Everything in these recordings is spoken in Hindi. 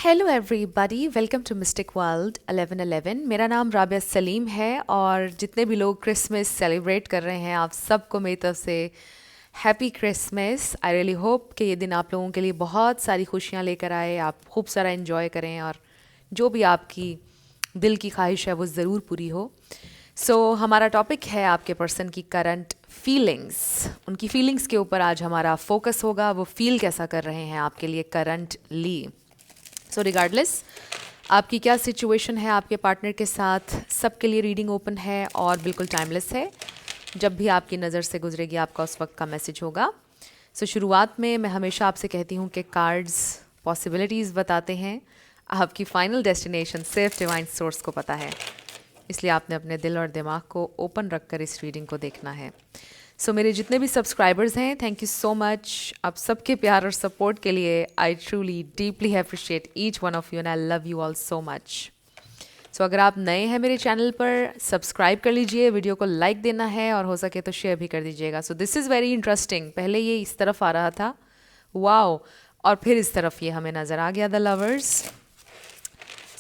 Hello everybody, welcome to mystic world 1111। मेरा नाम राबिया सलीम है और जितने भी लोग क्रिसमस सेलिब्रेट कर रहे हैं, आप सबको मेरी तरफ से happy Christmas. I really hope कि ये दिन आप लोगों के लिए बहुत सारी खुशियाँ लेकर आए, आप खूब सारा इन्जॉय करें और जो भी आपकी दिल की ख्वाहिश है वो ज़रूर पूरी हो। हमारा टॉपिक है आपके पर्सन की करंट फीलिंग्स। उनकी फीलिंग्स के ऊपर आज हमारा फोकस होगा, वो फील कैसा कर रहे हैं आपके लिए करंटली। रिगार्डलेस आपकी क्या सिचुएशन है आपके पार्टनर के साथ, सबके लिए रीडिंग ओपन है और बिल्कुल टाइमलेस है। जब भी आपकी नज़र से गुजरेगी आपका उस वक्त का मैसेज होगा। शुरुआत में मैं हमेशा आपसे कहती हूँ कि कार्ड्स पॉसिबिलिटीज़ बताते हैं, आपकी फाइनल डेस्टिनेशन सिर्फ डिवाइन सोर्स को पता है, इसलिए आपने अपने दिल और दिमाग को ओपन रखकर इस रीडिंग को देखना है। मेरे जितने भी सब्सक्राइबर्स हैं, थैंक यू सो मच आप सबके प्यार और सपोर्ट के लिए। I truly deeply appreciate each one of you and I love you all so much. अगर आप नए हैं मेरे चैनल पर, सब्सक्राइब कर लीजिए, वीडियो को लाइक देना है और हो सके तो शेयर भी कर दीजिएगा। This is very interesting. पहले ये इस तरफ आ रहा था, वाओ, और फिर इस तरफ ये हमें नज़र आ गया, द लवर्स।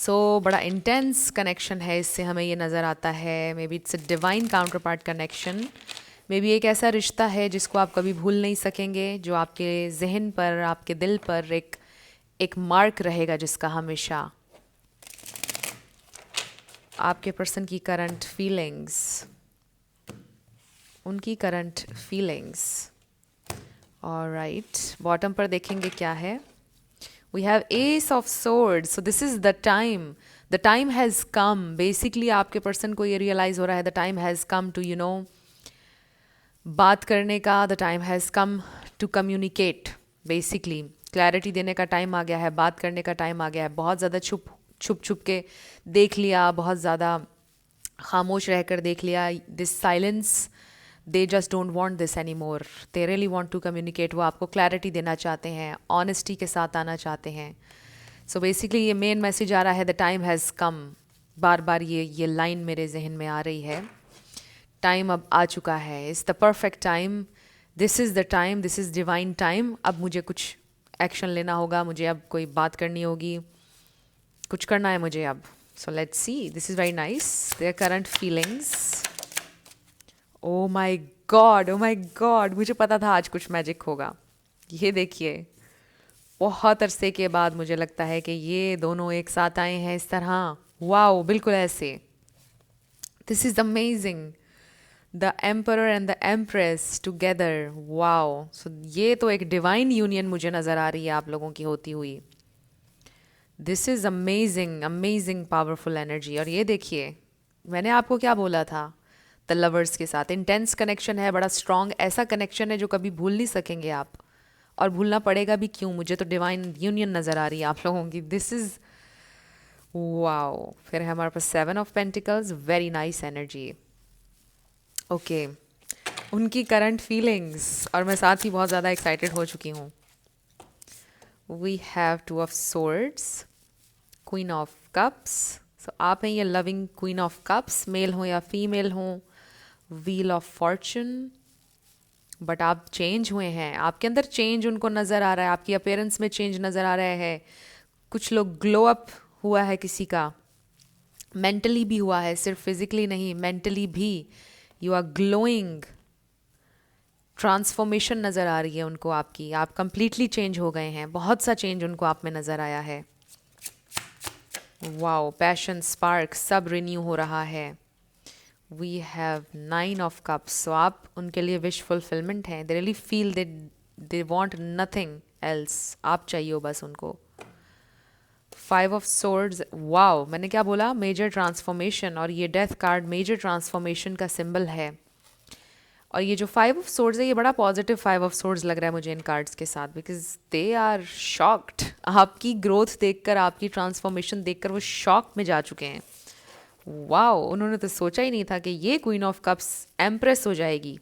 बड़ा इंटेंस कनेक्शन है, इससे हमें ये नज़र आता है। May be it's a divine counter part connection. May be एक ऐसा रिश्ता है जिसको आप कभी भूल नहीं सकेंगे, जो आपके जहन पर, आपके दिल पर एक मार्क रहेगा, जिसका हमेशा आपके पर्सन की करंट फीलिंग्स, उनकी करंट फीलिंग्स। ऑलराइट, बॉटम पर देखेंगे क्या है। We have ace of swords, so this is the time has come. Basically आपके पर्सन को ये रियलाइज हो रहा है, the time has come to बात करने का, the time has come to communicate. Basically clarity देने का टाइम आ गया है, बात करने का टाइम आ गया है। बहुत ज़्यादा छुप के देख लिया, बहुत ज़्यादा खामोश रहकर देख लिया। This silence, they just don't want this any more, they really want to communicate. वो आपको क्लैरिटी देना चाहते हैं, ऑनेस्टी के साथ आना चाहते हैं। बेसिकली ये मेन मैसेज आ रहा है, द टाइम हैज़ कम। बार बार ये लाइन मेरे जहन में आ रही है, टाइम अब आ चुका है। It's the perfect time, this is the time, this is divine time. अब मुझे कुछ एक्शन लेना होगा, मुझे अब कोई बात करनी होगी, कुछ करना है मुझे अब। Let's see, this is very nice, their current feelings. Oh my God, oh my God, मुझे पता था आज कुछ मैजिक होगा। ये देखिए, बहुत अरसे के बाद मुझे लगता है कि ये दोनों एक साथ आए हैं इस तरह। वाओ, बिल्कुल ऐसे। This is amazing, the emperor and the empress together. Wow, ये तो एक डिवाइन यूनियन मुझे नज़र आ रही है आप लोगों की होती हुई। This is amazing, amazing powerful energy. और ये देखिए, मैंने आपको क्या बोला था, द लवर्स के साथ इंटेंस कनेक्शन है, बड़ा स्ट्रॉन्ग ऐसा कनेक्शन है जो कभी भूल नहीं सकेंगे आप, और भूलना पड़ेगा भी क्यों। मुझे तो डिवाइन यूनियन नज़र आ रही है आप लोगों की। This is wow. फिर है हमारे पास 7 of pentacles, very nice energy. Okay, उनकी करंट फीलिंग्स, और मैं साथ ही बहुत ज़्यादा एक्साइटेड हो चुकी हूँ। We have 2 of swords, queen of cups. आप हैं ये loving queen of cups, male हो या फीमेल हो। व्हील ऑफ फॉर्चून, बट आप चेंज हुए हैं, आपके अंदर चेंज उनको नज़र आ रहा है, आपकी अपीयरेंस में चेंज नज़र आ रहा है। कुछ लोग ग्लो अप हुआ है किसी का, मेंटली भी हुआ है, सिर्फ फिजिकली नहीं, मेंटली भी। यू आर ग्लोइंग, ट्रांसफॉर्मेशन नज़र आ रही है उनको आपकी, आप कंप्लीटली चेंज हो गए हैं, बहुत सा चेंज उनको आप में नज़र आया है। वाओ, पैशन, स्पार्क सब रिन्यू हो रहा है। वी हैव 9 ऑफ कप्स, सो आप उनके लिए विश फुलफिलमेंट हैं। They really feel they want nothing else, आप चाहिए हो बस उनको। 5 ऑफ सोर्ड्स, वाओ, मैंने क्या बोला, मेजर ट्रांसफॉर्मेशन। और ये डेथ कार्ड मेजर ट्रांसफॉर्मेशन का सिंबल है। और ये जो 5 ऑफ सोर्ड्स है, ये बड़ा पॉजिटिव 5 ऑफ सोर्ड्स लग रहा है मुझे इन कार्ड्स के साथ, बिकॉज दे आर शॉक्ड। आपकी ग्रोथ देखकर, आपकी ट्रांसफॉर्मेशन देखकर वो शॉक में जा चुके हैं। वाओ, उन्होंने तो सोचा ही नहीं था कि ये क्वीन ऑफ कप्स एम्प्रेस हो जाएगी।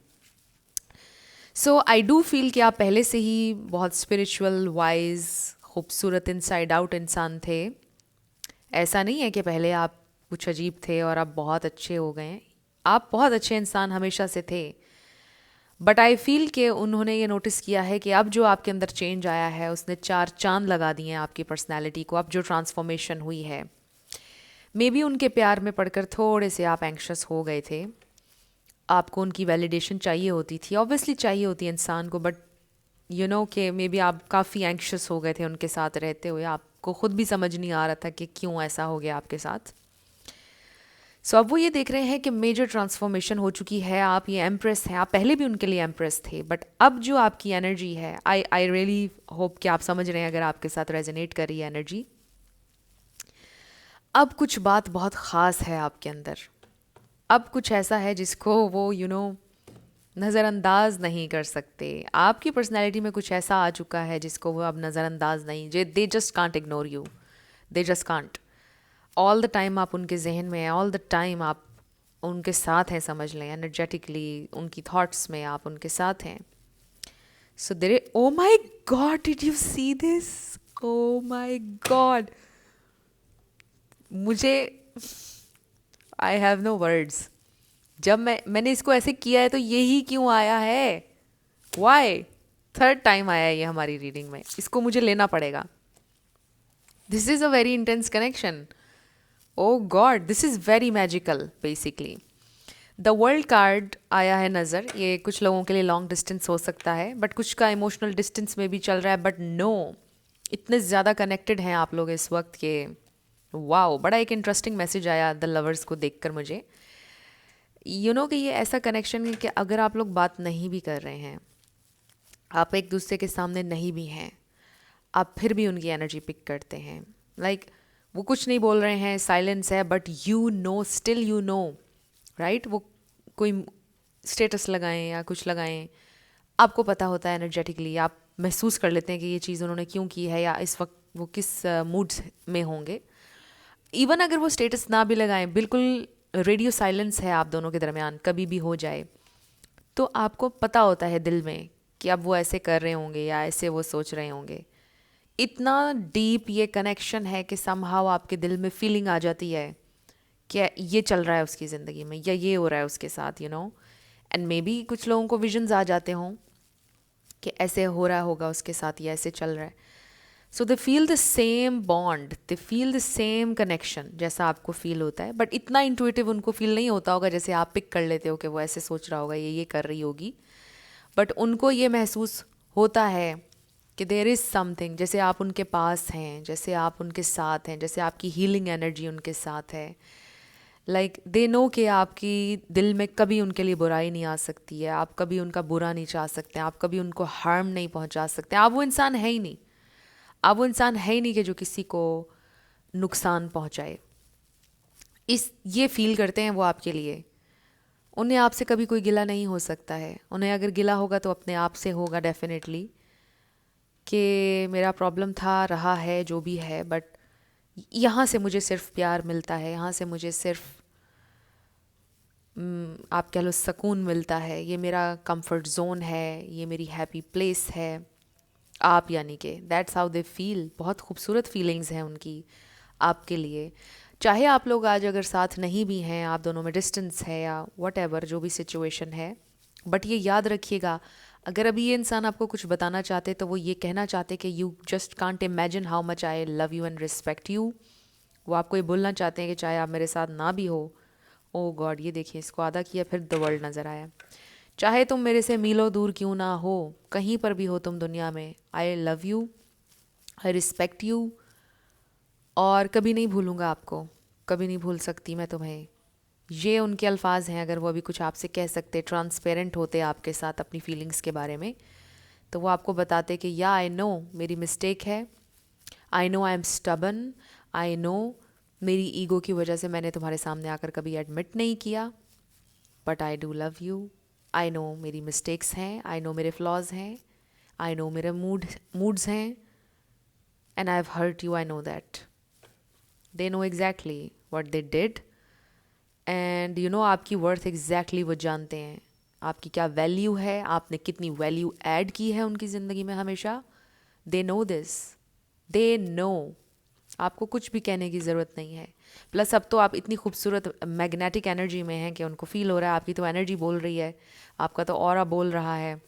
आई डू फील कि आप पहले से ही बहुत स्पिरिचुअल, वाइज, खूबसूरत, इनसाइड आउट इंसान थे। ऐसा नहीं है कि पहले आप कुछ अजीब थे और आप बहुत अच्छे हो गए। आप बहुत अच्छे इंसान हमेशा से थे, बट आई फील कि उन्होंने ये नोटिस किया है कि अब जो आपके अंदर चेंज आया है उसने 4 चांद लगा दिए हैं आपकी पर्सनैलिटी को। अब जो ट्रांसफॉर्मेशन हुई है, मे बी उनके प्यार में पड़कर थोड़े से आप एंक्शस हो गए थे, आपको उनकी वैलिडेशन चाहिए होती थी, ऑब्वियसली चाहिए होती है इंसान को, बट यू नो कि मे बी आप काफ़ी एंक्शस हो गए थे उनके साथ रहते हुए, आपको ख़ुद भी समझ नहीं आ रहा था कि क्यों ऐसा हो गया आपके साथ। सो अब वो ये देख रहे हैं कि मेजर ट्रांसफॉर्मेशन हो चुकी है, आप ये एम्प्रेस हैं, आप पहले भी उनके लिए एम्प्रेस थे, बट अब जो आपकी एनर्जी है, आई रियली होप कि आप समझ रहे हैं अगर आपके साथ रेजोनेट कर रही है एनर्जी। अब कुछ बात बहुत ख़ास है आपके अंदर, अब कुछ ऐसा है जिसको वो नज़रअंदाज नहीं कर सकते। आपकी पर्सनैलिटी में कुछ ऐसा आ चुका है जिसको वो अब नज़रअंदाज नहीं, they just can't ignore you, they just can't. All the time आप उनके जहन में हैं, ऑल द टाइम आप उनके साथ हैं, समझ लें एनर्जेटिकली उनकी थॉट्स में आप उनके साथ हैं। So there, oh my God, did you see this? Oh my God, मुझे, आई हैव नो वर्ड्स। जब मैंने इसको ऐसे किया है तो यही क्यों आया है, वाई? थर्ड टाइम आया है ये हमारी रीडिंग में, इसको मुझे लेना पड़ेगा। This is a very intense connection. Oh God, this is very magical. Basically the world card आया है नज़र, ये कुछ लोगों के लिए लॉन्ग डिस्टेंस हो सकता है, बट कुछ का इमोशनल डिस्टेंस में भी चल रहा है, बट नो, इतने ज़्यादा कनेक्टेड हैं आप लोग इस वक्त के। वाओ, बड़ा एक इंटरेस्टिंग मैसेज आया द लवर्स को देखकर मुझे। कि ये ऐसा कनेक्शन है कि अगर आप लोग बात नहीं भी कर रहे हैं, आप एक दूसरे के सामने नहीं भी हैं, आप फिर भी उनकी एनर्जी पिक करते हैं। लाइक वो कुछ नहीं बोल रहे हैं, साइलेंस है, बट स्टिल राइट? वो कोई स्टेटस लगाएं या कुछ लगाएं, आपको पता होता है एनर्जेटिकली, आप महसूस कर लेते हैं कि ये चीज़ उन्होंने क्यों की है या इस वक्त वो किस मूड में होंगे। इवन अगर वो स्टेटस ना भी लगाएं, बिल्कुल रेडियो साइलेंस है आप दोनों के दरमियान, कभी भी हो जाए, तो आपको पता होता है दिल में कि अब वो ऐसे कर रहे होंगे या ऐसे वो सोच रहे होंगे। इतना डीप ये कनेक्शन है कि समहाउ आपके दिल में फीलिंग आ जाती है कि ये चल रहा है उसकी ज़िंदगी में या ये हो रहा है उसके साथ, एंड मे बी कुछ लोगों को विजन्स आ जाते हों कि ऐसे हो रहा होगा उसके साथ या ऐसे चल रहा है। So they feel the same bond, they feel the same connection जैसा आपको फील होता है, बट इतना इंट्यूटिव उनको फील नहीं होता होगा जैसे आप पिक कर लेते हो कि वो ऐसे सोच रहा होगा, ये कर रही होगी, बट उनको ये महसूस होता है कि देयर इज़ समथिंग, जैसे आप उनके पास हैं, जैसे आप उनके साथ हैं, जैसे आपकी हीलिंग एनर्जी उनके साथ है। लाइक दे नो कि आपकी दिल में कभी उनके लिए बुराई नहीं आ सकती है, आप कभी उनका बुरा नहीं चाह सकते, आप कभी उनको हार्म नहीं पहुंचा सकते, आप वो इंसान है ही नहीं, आप वो इंसान है ही नहीं कि जो किसी को नुकसान पहुंचाए। ये फील करते हैं वो आपके लिए। उन्हें आपसे कभी कोई गिला नहीं हो सकता है, उन्हें अगर गिला होगा तो अपने आप से होगा डेफिनेटली, कि मेरा प्रॉब्लम था, रहा है, जो भी है, बट यहाँ से मुझे सिर्फ प्यार मिलता है, यहाँ से मुझे सिर्फ आप कह लो सुकून मिलता है, ये मेरा कंफर्ट जोन है, ये मेरी हैप्पी प्लेस है। आप यानी कि दैट्स हाउ दे फील। बहुत खूबसूरत फीलिंग्स हैं उनकी आपके लिए। चाहे आप लोग आज अगर साथ नहीं भी हैं, आप दोनों में डिस्टेंस है या वट एवर जो भी सिचुएशन है, बट ये याद रखिएगा, अगर अभी ये इंसान आपको कुछ बताना चाहते तो वो ये कहना चाहते कि you just can't imagine how much I love you and respect you. वो आपको ये बोलना चाहते हैं कि चाहे आप मेरे साथ ना भी हो, ओ गॉड, ये देखिए इसको आधा किया फिर द वर्ल्ड नज़र आया, चाहे तुम मेरे से मीलों दूर क्यों ना हो, कहीं पर भी हो तुम दुनिया में, I love you, I respect you, और कभी नहीं भूलूँगा आपको, कभी नहीं भूल सकती मैं तुम्हें। ये उनके अल्फाज हैं। अगर वो अभी कुछ आपसे कह सकते, ट्रांसपेरेंट होते आपके साथ अपनी फीलिंग्स के बारे में, तो वो आपको बताते कि या आई नो मेरी मिस्टेक है, I know I M stubborn, I know मेरी ईगो की वजह से मैंने तुम्हारे सामने आकर कभी एडमिट नहीं किया, but I do love you, I know मेरी मिस्टेक्स हैं, आई नो मेरे फ्लॉज हैं, आई नो मेरे मूड्स हैं, and I have hurt you, I know that. They know exactly what they did, and आपकी वर्थ एग्जैक्टली वो जानते हैं, आपकी क्या वैल्यू है, आपने कितनी वैल्यू ऐड की है उनकी ज़िंदगी में हमेशा। They know this, they know. आपको कुछ भी कहने की ज़रूरत नहीं है। प्लस अब तो आप इतनी खूबसूरत मैग्नेटिक एनर्जी में हैं कि उनको फील हो रहा है, आपकी तो एनर्जी बोल रही है, आपका तो ऑरा बोल रहा है।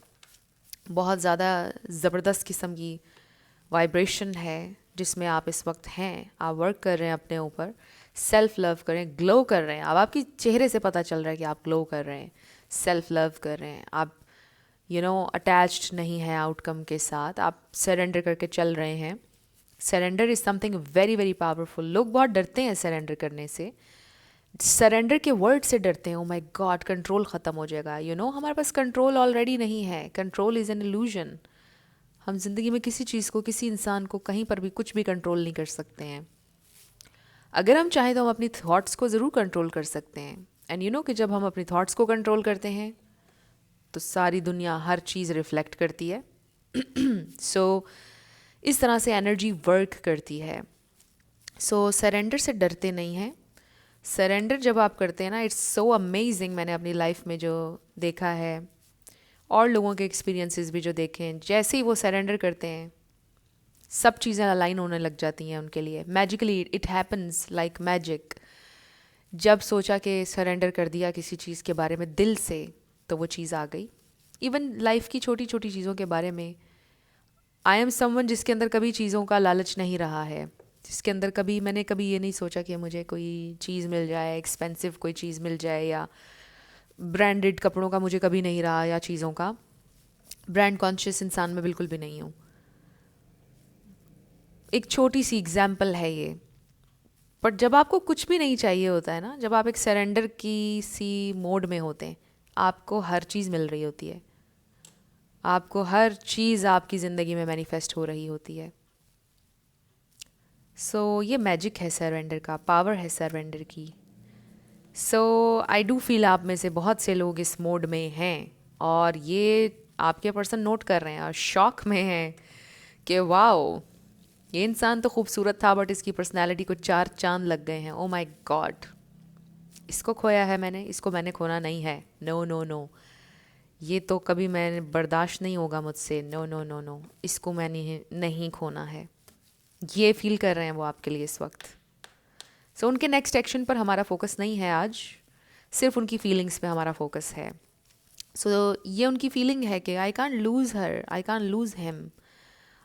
बहुत ज़्यादा ज़बरदस्त किस्म की वाइब्रेशन है जिसमें आप इस वक्त हैं। आप वर्क कर रहे हैं अपने ऊपर, सेल्फ लव करें, ग्लो कर रहे हैं। अब आपकी चेहरे से पता चल रहा है कि आप ग्लो कर रहे हैं, सेल्फ लव कर रहे हैं। आप अटैच्ड नहीं है आउटकम के साथ, आप सरेंडर करके चल रहे हैं। Surrender is something very very powerful. लोग बहुत डरते हैं सरेंडर करने से, सरेंडर के वर्ड से डरते हैं। ओ माय गॉड, कंट्रोल ख़त्म हो जाएगा। हमारे पास कंट्रोल ऑलरेडी नहीं है। Control is an illusion. हम जिंदगी में किसी चीज़ को, किसी इंसान को कहीं पर भी कुछ भी कंट्रोल नहीं कर सकते हैं। अगर हम चाहें तो हम अपनी थॉट्स को ज़रूर कंट्रोल कर सकते हैं। एंड कि जब हम अपनी थॉट्स को कंट्रोल करते हैं तो सारी दुनिया, हर चीज़ रिफ्लेक्ट करती है। सो इस तरह से एनर्जी वर्क करती है। सो सरेंडर से डरते नहीं हैं। सरेंडर जब आप करते हैं ना, इट्स सो अमेजिंग। मैंने अपनी लाइफ में जो देखा है और लोगों के एक्सपीरियंसेस भी जो देखे हैं, जैसे ही वो सरेंडर करते हैं सब चीज़ें अलाइन होने लग जाती हैं उनके लिए। Magically it happens like magic. जब सोचा कि सरेंडर कर दिया किसी चीज़ के बारे में दिल से, तो वो चीज़ आ गई। इवन लाइफ की छोटी छोटी चीज़ों के बारे में, आई एम समवन जिसके अंदर कभी चीज़ों का लालच नहीं रहा है, जिसके अंदर मैंने कभी ये नहीं सोचा कि मुझे कोई चीज़ मिल जाए, एक्सपेंसिव कोई चीज़ मिल जाए, या ब्रांडेड कपड़ों का मुझे कभी नहीं रहा, या चीज़ों का। ब्रांड कॉन्शियस इंसान मैं बिल्कुल भी नहीं हूँ। एक छोटी सी एग्जाम्पल है ये। बट जब आपको कुछ भी नहीं चाहिए होता है ना, जब आप एक सरेंडर की सी मोड में होते हैं, आपको हर चीज़ मिल रही होती है। आपको हर चीज़ आपकी ज़िंदगी में मैनिफेस्ट हो रही होती है। सो ये मैजिक है सरेंडर का, पावर है सरेंडर की। सो आई डू फील आप में से बहुत से लोग इस मोड में हैं, और ये आपके पर्सन नोट कर रहे हैं और शॉक में हैं कि वाओ, ये इंसान तो खूबसूरत था बट इसकी पर्सनैलिटी को 4 चांद लग गए हैं। ओ माई गॉड, इसको खोया है मैंने, इसको मैंने खोना नहीं है। नो नो नो, ये तो कभी मैंने बर्दाश्त नहीं होगा मुझसे। नो नो नो नो, इसको मैंने नहीं खोना है। ये फील कर रहे हैं वो आपके लिए इस वक्त। सो उनके नेक्स्ट एक्शन पर हमारा फोकस नहीं है आज, सिर्फ उनकी फीलिंग्स पे हमारा फोकस है। सो ये उनकी फीलिंग है कि I can't lose her, I can't lose him,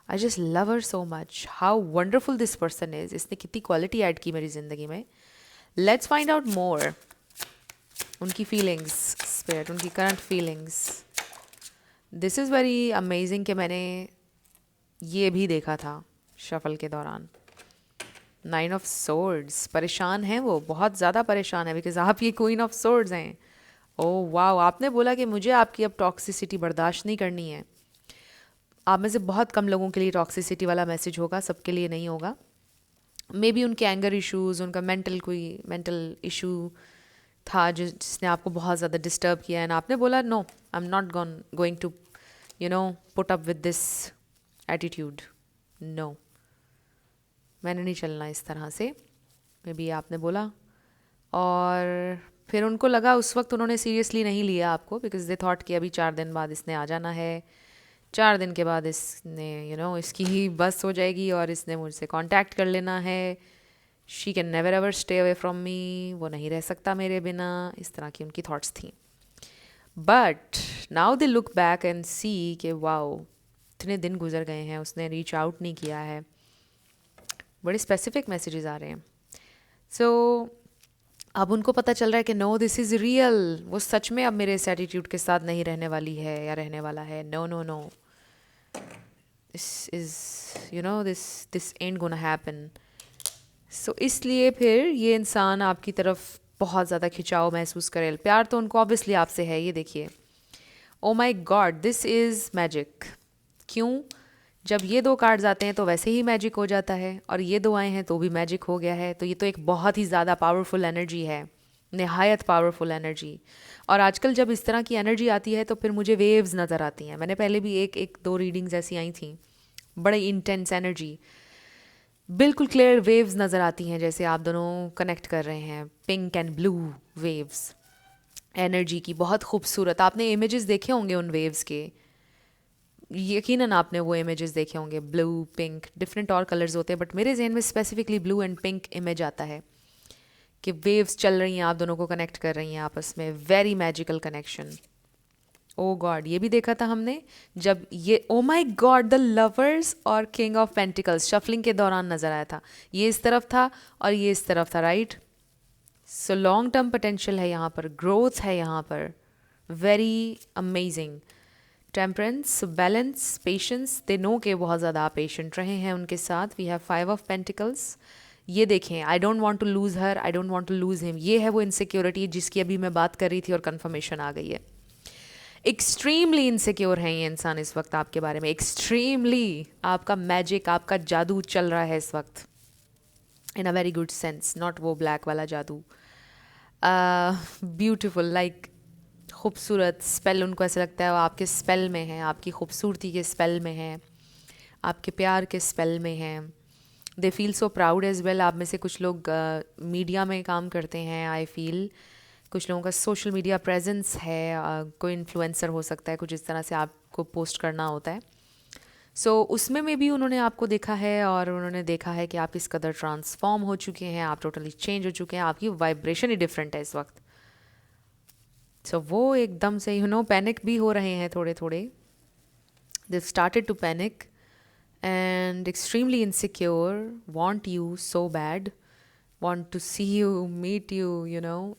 I just love her so much, how wonderful this person is. इसने कितनी क्वालिटी ऐड की मेरी ज़िंदगी में। लेट्स फाइंड आउट मोर उनकी फीलिंग्स, स्पिरिट, उनकी current feelings. This is very amazing कि मैंने ये भी देखा था शफल के दौरान। 9 ऑफ सोर्ड्स, परेशान हैं वो, बहुत ज़्यादा परेशान है, बिकॉज आप ये क्वीन ऑफ सोर्ड्स हैं। ओह वाह, आपने बोला कि मुझे आपकी अब टॉक्सिसिटी बर्दाश्त नहीं करनी है। आप में से बहुत कम लोगों के लिए टॉक्सिसिटी वाला मैसेज होगा, सबके लिए नहीं होगा। मे बी उनके एंगर इश्यूज़, उनका कोई मेंटल इशू था जिसने आपको बहुत ज़्यादा डिस्टर्ब किया, एंड आपने बोला no, I am not going to put up with this attitude. No, मैंने नहीं चलना इस तरह से। मे बी आपने बोला, और फिर उनको लगा, उस वक्त उन्होंने सीरियसली नहीं लिया आपको, बिकॉज दे थॉट कि अभी 4 दिन बाद इसने आ जाना है, 4 दिन के बाद इसने इसकी ही बस हो जाएगी और इसने मुझसे कांटेक्ट कर लेना है। She can never ever stay away from me, वो नहीं रह सकता मेरे बिना। इस तरह की उनकी थॉट्स थी। But now they look back and see कि वाओ, इतने दिन गुजर गए हैं, उसने रीच आउट नहीं किया है, बड़े स्पेसिफिक मैसेजेस आ रहे हैं। सो अब उनको पता चल रहा है कि नो, दिस इज़ रियल, वो सच में अब मेरे इस एटीट्यूड के साथ नहीं रहने वाली है या रहने वाला है। No no no, this is this and gonna happen. So इसलिए फिर ये इंसान आपकी तरफ बहुत ज़्यादा खिंचाव महसूस करे। प्यार तो उनको ऑब्वियसली आपसे है, ये देखिए। ओ my God, this is magic. क्यों? जब ये 2 कार्ड्स आते हैं तो वैसे ही मैजिक हो जाता है, और ये 2 आए हैं तो भी मैजिक हो गया है। तो ये तो एक बहुत ही ज़्यादा पावरफुल एनर्जी है, नहायत पावरफुल एनर्जी। और आजकल जब इस तरह की एनर्जी आती है तो फिर मुझे वेव्स नज़र आती हैं। मैंने पहले भी एक 2 रीडिंग्स ऐसी आई थी, बड़े इंटेंस एनर्जी, बिल्कुल क्लियर वेव्स नज़र आती हैं, जैसे आप दोनों कनेक्ट कर रहे हैं, pink and blue waves energy की, बहुत खूबसूरत। आपने इमेजेस देखे होंगे उन वेव्स के, यकीनन आपने वो इमेजेस देखे होंगे, ब्लू पिंक, डिफरेंट और कलर्स होते हैं, बट मेरे जहन में specifically blue and pink image आता है कि वेव्स चल रही हैं, आप दोनों को कनेक्ट कर रही हैं आपस में, very magical connection. Oh God, ये भी देखा था हमने जब ये, oh my God, the lovers और किंग ऑफ पेंटिकल्स शफलिंग के दौरान नजर आया था। ये इस तरफ था और ये इस तरफ था, right? So long term potential है यहाँ पर, ग्रोथ है यहाँ पर, very amazing. Temperance, balance, patience, they know के बहुत ज़्यादा आप पेशेंट रहे हैं उनके साथ। We have 5 of pentacles. ये देखें, I don't want to lose her, I don't want to lose him, ये है वो इनसिक्योरिटी जिसकी अभी मैं बात कर रही थी और कन्फर्मेशन आ गई है। एक्सट्रीमली इनसिक्योर हैं ये इंसान इस वक्त आपके बारे में, एक्सट्रीमली। आपका मैजिक, आपका जादू चल रहा है इस वक्त, in a very good sense, not वो ब्लैक वाला जादू। ब्यूटिफुल, लाइक खूबसूरत स्पेल, उनको ऐसा लगता है वो आपके स्पेल में है, आपकी खूबसूरती के स्पेल में है, आपके प्यार के स्पेल में है। They feel so proud as well. आप में से कुछ लोग मीडिया में काम करते हैं, आई फील कुछ लोगों का सोशल मीडिया प्रेजेंस है, कोई इन्फ्लुएंसर हो सकता है, कुछ इस तरह से आपको पोस्ट करना होता है। सो उसमें में भी उन्होंने आपको देखा है और उन्होंने देखा है कि आप किस कदर ट्रांसफॉर्म हो चुके हैं, आप टोटली चेंज हो चुके हैं, आपकी वाइब्रेशन ही डिफरेंट है इस वक्त। सो वो एकदम से पैनिक भी हो रहे हैं थोड़े थोड़े। They started to panic and extremely insecure, want you so bad, want to see you, meet you,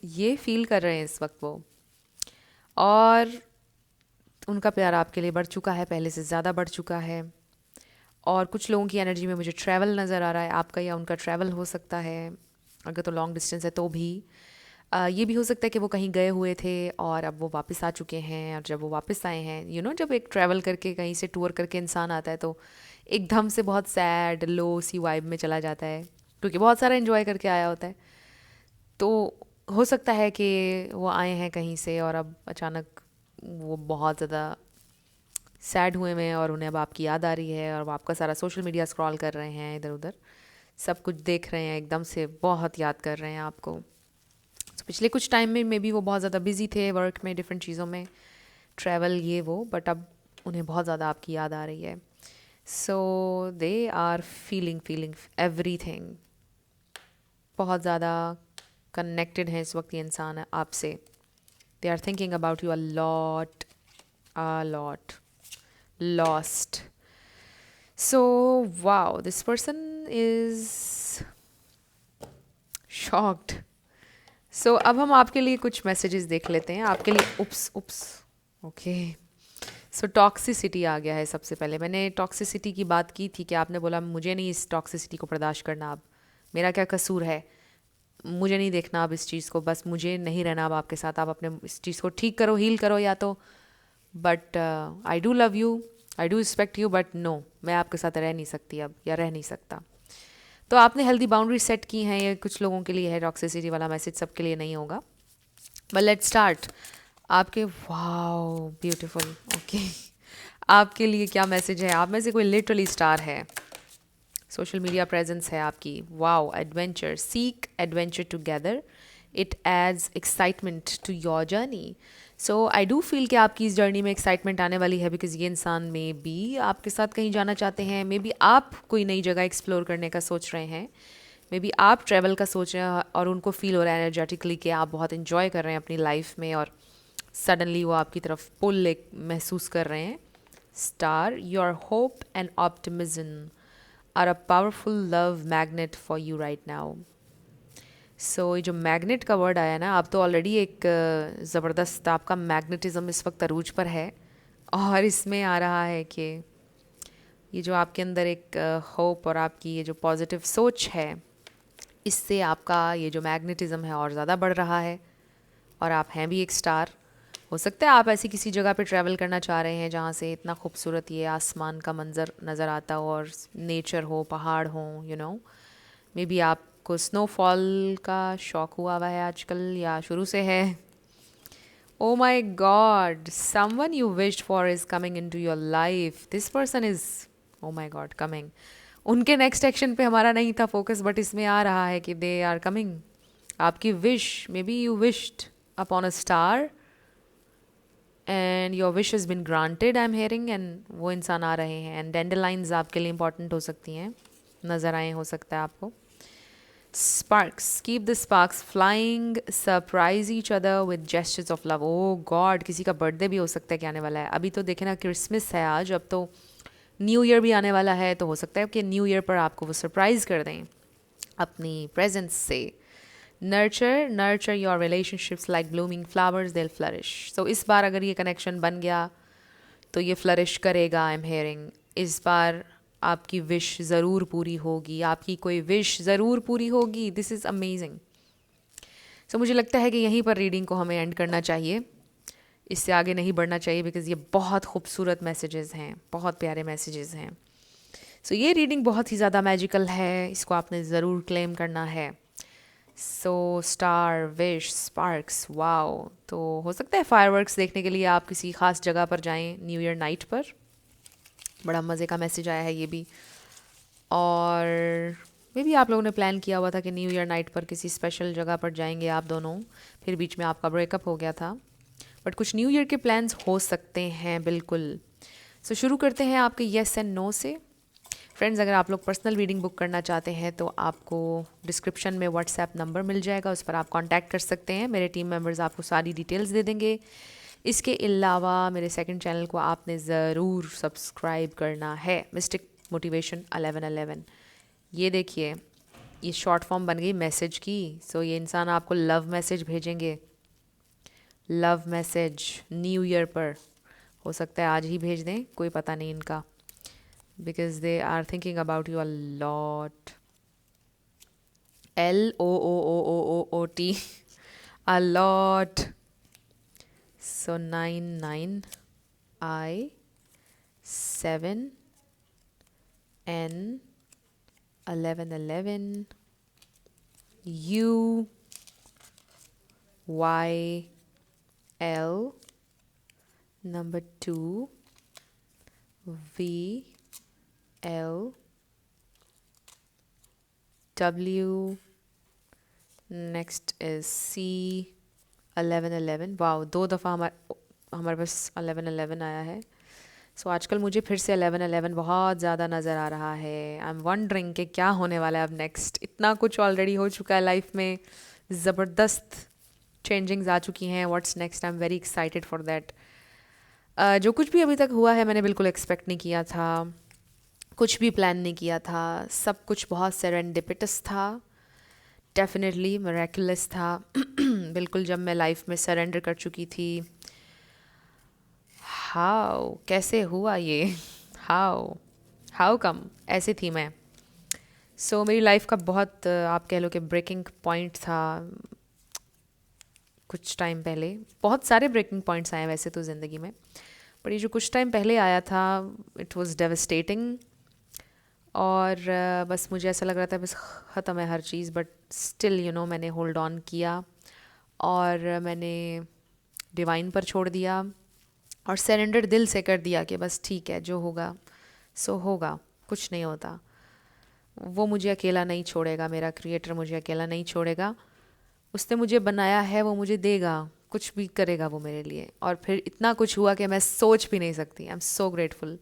ये फील कर रहे हैं इस वक्त वो। और उनका प्यार आपके लिए बढ़ चुका है, पहले से ज़्यादा बढ़ चुका है। और कुछ लोगों की एनर्जी में मुझे ट्रैवल नज़र आ रहा है, आपका या उनका ट्रैवल हो सकता है, अगर तो लॉन्ग डिस्टेंस है तो भी। ये भी हो सकता है कि वो कहीं गए हुए थे और अब वो वापस आ चुके हैं, और जब वो वापस आए हैं, जब एक ट्रैवल करके कहीं से टूर करके इंसान आता है तो एकदम से बहुत सैड लो सी वाइब में चला जाता है, क्योंकि बहुत सारा एंजॉय करके आया होता है। तो हो सकता है कि वो आए हैं कहीं से और अब अचानक वो बहुत ज़्यादा सैड हुए हैं और उन्हें अब आपकी याद आ रही है, और वो आपका सारा सोशल मीडिया स्क्रॉल कर रहे हैं, इधर उधर सब कुछ देख रहे हैं, एकदम से बहुत याद कर रहे हैं आपको। तो पिछले कुछ टाइम में मे बी वो बहुत ज़्यादा बिजी थे वर्क में, डिफरेंट चीज़ों में, ट्रैवल ये वो, बट अब उन्हें बहुत ज़्यादा आपकी याद आ रही है। So they are feeling everything, बहुत ज़्यादा कनेक्टेड हैं इस वक्त ये इंसान आपसे। They are thinking about you a lot, lost. So wow, this person is shocked. So अब हम आपके लिए कुछ मैसेजेस देख लेते हैं आपके लिए। उप्स ओके। सो टॉक्सिसिटी आ गया है। सबसे पहले मैंने टॉक्सिसिटी की बात की थी कि आपने बोला मुझे नहीं इस टॉक्सिसिटी को बर्दाश्त करना, अब मेरा क्या कसूर है, मुझे नहीं देखना अब इस चीज़ को, बस मुझे नहीं रहना अब आपके साथ, आप अपने इस चीज़ को ठीक करो, हील करो या तो, but I do love you, I do respect you, but no, मैं आपके साथ रह नहीं सकती अब, या रह नहीं सकता। तो आपने हेल्दी बाउंड्री सेट की हैं, ये कुछ लोगों के लिए है टॉक्सिसिटी वाला मैसेज, सबके लिए नहीं होगा। But let's start. आपके वाओ ब्यूटीफुल, ओके, आपके लिए क्या मैसेज है? आप में से कोई लिटरली स्टार है, सोशल मीडिया प्रेजेंस है आपकी। Wow, adventure, seek adventure together, it adds excitement to your journey. So I do feel कि आपकी इस जर्नी में एक्साइटमेंट आने वाली है, बिकॉज ये इंसान में बी आपके साथ कहीं जाना चाहते हैं, मे बी आप कोई नई जगह एक्सप्लोर करने का सोच रहे हैं, मे बी आप ट्रैवल का सोच रहे हैं, और उनको फील हो रहा है एनर्जेटिकली कि आप बहुत इन्जॉय कर रहे हैं अपनी लाइफ में, और सडनली वो आपकी तरफ पुल एक महसूस कर रहे हैं। Star, your hope and optimism are a powerful love magnet for you right now. So ये जो मैग्नेट का वर्ड आया ना, आप तो ऑलरेडी एक ज़बरदस्त आपका मैग्नेटिज्म इस वक्त अरूज पर है, और इसमें आ रहा है कि ये जो आपके अंदर एक होप और आपकी ये जो पॉजिटिव सोच है, इससे आपका ये जो मैग्नेटिज्म है और ज़्यादा बढ़ रहा है, और आप हैं भी एक स्टार। हो सकता है आप ऐसी किसी जगह पे ट्रैवल करना चाह रहे हैं जहाँ से इतना खूबसूरत ये आसमान का मंज़र नज़र आता हो, और नेचर हो, पहाड़ हो, मे बी आपको स्नोफॉल का शौक हुआ है आजकल, या शुरू से है। Oh my God, someone you wished for is coming into your life, this person is, oh my God, coming. उनके नेक्स्ट एक्शन पे हमारा नहीं था फोकस, बट इसमें आ रहा है कि दे आर कमिंग। आपकी wish, may be you wished upon a star and your wish is been granted I am hearing, and वो इंसान आ रहे हैं. एंड डेंडरलाइंस आपके लिए इंपॉर्टेंट हो सकती हैं, नज़र आए हो सकता है आपको. Sparks, keep the sparks flying, surprise each other with gestures of love. Oh God, किसी का बर्थडे भी हो सकता है कि आने वाला है. अभी तो देखे ना, क्रिसमस है आज, अब तो न्यू ईयर भी आने वाला है, तो हो सकता है कि न्यू ईयर पर आपको वो सरप्राइज कर दें अपनी प्रेजेंस से. Nurture your relationships like blooming flowers, they'll flourish. So इस बार अगर ये कनेक्शन बन गया तो ये फ्लरिश करेगा. आई एम हेयरिंग इस बार आपकी विश ज़रूर पूरी होगी, आपकी कोई विश ज़रूर पूरी होगी. This is amazing. सो मुझे लगता है कि यहीं पर रीडिंग को हमें एंड करना चाहिए, इससे आगे नहीं बढ़ना चाहिए, बिकॉज़ ये बहुत खूबसूरत मैसेजेस हैं, बहुत प्यारे मैसेजेस हैं. सो ये रीडिंग बहुत ही ज़्यादा मैजिकल है, इसको आपने ज़रूर क्लेम करना है. So star, wish, sparks, wow. तो हो सकता है फायरवर्क्स देखने के लिए आप किसी ख़ास जगह पर जाएं न्यू ईयर नाइट पर. बड़ा मज़े का मैसेज आया है ये भी. और मे भी आप लोगों ने प्लान किया हुआ था कि न्यू ईयर नाइट पर किसी स्पेशल जगह पर जाएंगे आप दोनों, फिर बीच में आपका ब्रेकअप हो गया था. बट कुछ न्यू ईयर के प्लान्स हो सकते हैं बिल्कुल. सो शुरू करते हैं आपके येस एंड नो से. फ्रेंड्स, अगर आप लोग पर्सनल रीडिंग बुक करना चाहते हैं तो आपको डिस्क्रिप्शन में व्हाट्सएप नंबर मिल जाएगा, उस पर आप कांटेक्ट कर सकते हैं. मेरे टीम मेंबर्स आपको सारी डिटेल्स दे देंगे. इसके अलावा मेरे सेकंड चैनल को आपने ज़रूर सब्सक्राइब करना है, मिस्टिक मोटिवेशन 1111. ये देखिए, ये शॉर्ट फॉर्म बन गई मैसेज की. सो ये इंसान आपको लव मैसेज भेजेंगे. लव मैसेज न्यू ईयर पर, हो सकता है आज ही भेज दें, कोई पता नहीं इनका, because they are thinking about you a lot. LOOOOOT, a lot. So 9 I 7 N 11 U Y L number 2 V L W, next is C 11 wow, 2 दफ़ा हमारे पास 11 आया है. सो आजकल मुझे फिर से 11 बहुत ज़्यादा नज़र आ रहा है. आई एम वंडरिंग कि क्या होने वाला है अब नेक्स्ट. इतना कुछ ऑलरेडी हो चुका है लाइफ में, ज़बरदस्त चेंजिंग्स आ चुकी हैं. What's next, I am very excited for that. जो कुछ भी अभी तक हुआ है मैंने बिल्कुल एक्सपेक्ट नहीं किया था, कुछ भी प्लान नहीं किया था. सब कुछ बहुत सेरेंडिपिटस था, डेफिनेटली मिरेकुलस था. बिल्कुल जब मैं लाइफ में सरेंडर कर चुकी थी. हाउ, कैसे हुआ ये, हाउ कम, ऐसे थी मैं. सो मेरी लाइफ का बहुत आप कह लो कि ब्रेकिंग पॉइंट था कुछ टाइम पहले. बहुत सारे ब्रेकिंग पॉइंट्स आए वैसे तो ज़िंदगी में, पर ये जो कुछ टाइम पहले आया था, इट वाज डेवस्टेटिंग. और बस मुझे ऐसा लग रहा था बस ख़त्म है हर चीज़, बट स्टिल यू नो मैंने होल्ड ऑन किया और मैंने डिवाइन पर छोड़ दिया और सरेंडर दिल से कर दिया कि बस ठीक है, जो होगा सो होगा, कुछ नहीं होता. वो मुझे अकेला नहीं छोड़ेगा, मेरा क्रिएटर मुझे अकेला नहीं छोड़ेगा. उसने मुझे बनाया है, वो मुझे देगा, कुछ भी करेगा वो मेरे लिए. और फिर इतना कुछ हुआ कि मैं सोच भी नहीं सकती. I am so grateful.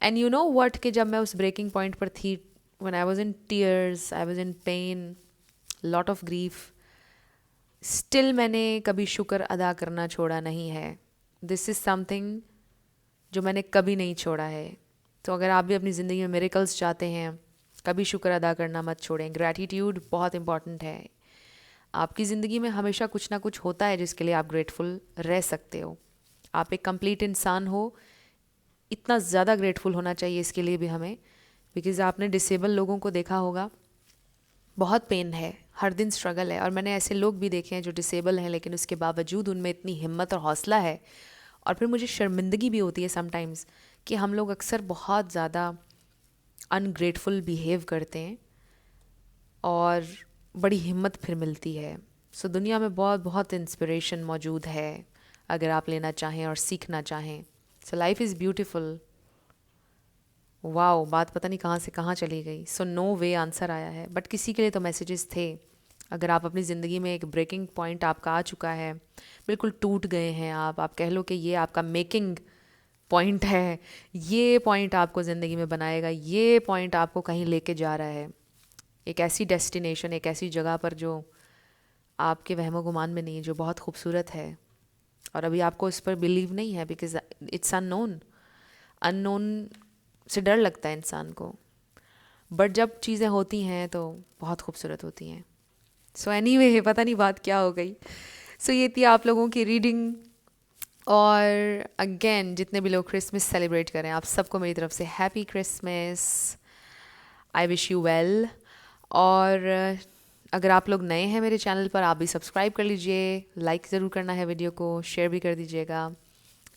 And you know what, कि जब मैं उस ब्रेकिंग पॉइंट पर थी, when I was in tears, I was in pen, lot of grief, still मैंने कभी शुक्र अदा करना छोड़ा नहीं है. दिस इज़ समथिंग जो मैंने कभी नहीं छोड़ा है. तो अगर आप भी अपनी ज़िंदगी में मिरेकल्स चाहते हैं, कभी शुक्र अदा करना मत छोड़ें. ग्रैटिट्यूड बहुत इंपॉर्टेंट है. आपकी ज़िंदगी में हमेशा कुछ ना कुछ होता है जिसके लिए आप ग्रेटफुल रह सकते हो. आप एक कंप्लीट इंसान हो, इतना ज़्यादा ग्रेटफुल होना चाहिए इसके लिए भी हमें. बिकॉज़ आपने डिसेबल लोगों को देखा होगा, बहुत पेन है, हर दिन स्ट्रगल है. और मैंने ऐसे लोग भी देखे हैं जो डिसेबल हैं लेकिन उसके बावजूद उनमें इतनी हिम्मत और हौसला है. और फिर मुझे शर्मिंदगी भी होती है समटाइम्स कि हम लोग अक्सर बहुत ज़्यादा अनग्रेटफुल बिहेव करते हैं और बड़ी हिम्मत फिर मिलती है. सो दुनिया में बहुत बहुत इंस्पिरेशन मौजूद है अगर आप लेना चाहें और सीखना चाहें. So life is beautiful. Wow, बात पता नहीं कहाँ से कहाँ चली गई. सो नो वे आंसर आया है, बट किसी के लिए तो मैसेजेस थे. अगर आप अपनी ज़िंदगी में एक ब्रेकिंग पॉइंट आपका आ चुका है, बिल्कुल टूट गए हैं आप कह लो कि ये आपका मेकिंग पॉइंट है, ये पॉइंट आपको ज़िंदगी में बनाएगा, ये पॉइंट आपको कहीं लेके जा रहा है, एक ऐसी डेस्टिनेशन, एक ऐसी जगह पर जो आपके वहमो गुमान में नहीं, जो बहुत खूबसूरत है और अभी आपको इस पर बिलीव नहीं है बिकॉज इट्स अननोन। अननोन से डर लगता है इंसान को, बट जब चीज़ें होती हैं तो बहुत खूबसूरत होती हैं। सो एनीवे, पता नहीं बात क्या हो गई। सो ये थी आप लोगों की रीडिंग। और अगेन, जितने भी लोग क्रिसमस सेलिब्रेट करें, आप सबको मेरी तरफ से happy Christmas, I wish you well. और अगर आप लोग नए हैं मेरे चैनल पर, आप भी सब्सक्राइब कर लीजिए, लाइक ज़रूर करना है वीडियो को, शेयर भी कर दीजिएगा।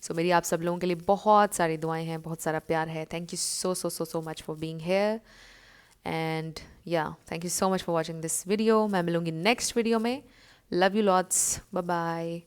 सो मेरी आप सब लोगों के लिए बहुत सारी दुआएं हैं, बहुत सारा प्यार है। Thank you so so so so much for being here and yeah thank you so much for watching this video. मैं मिलूँगी नेक्स्ट वीडियो में। Love you lots, bye bye.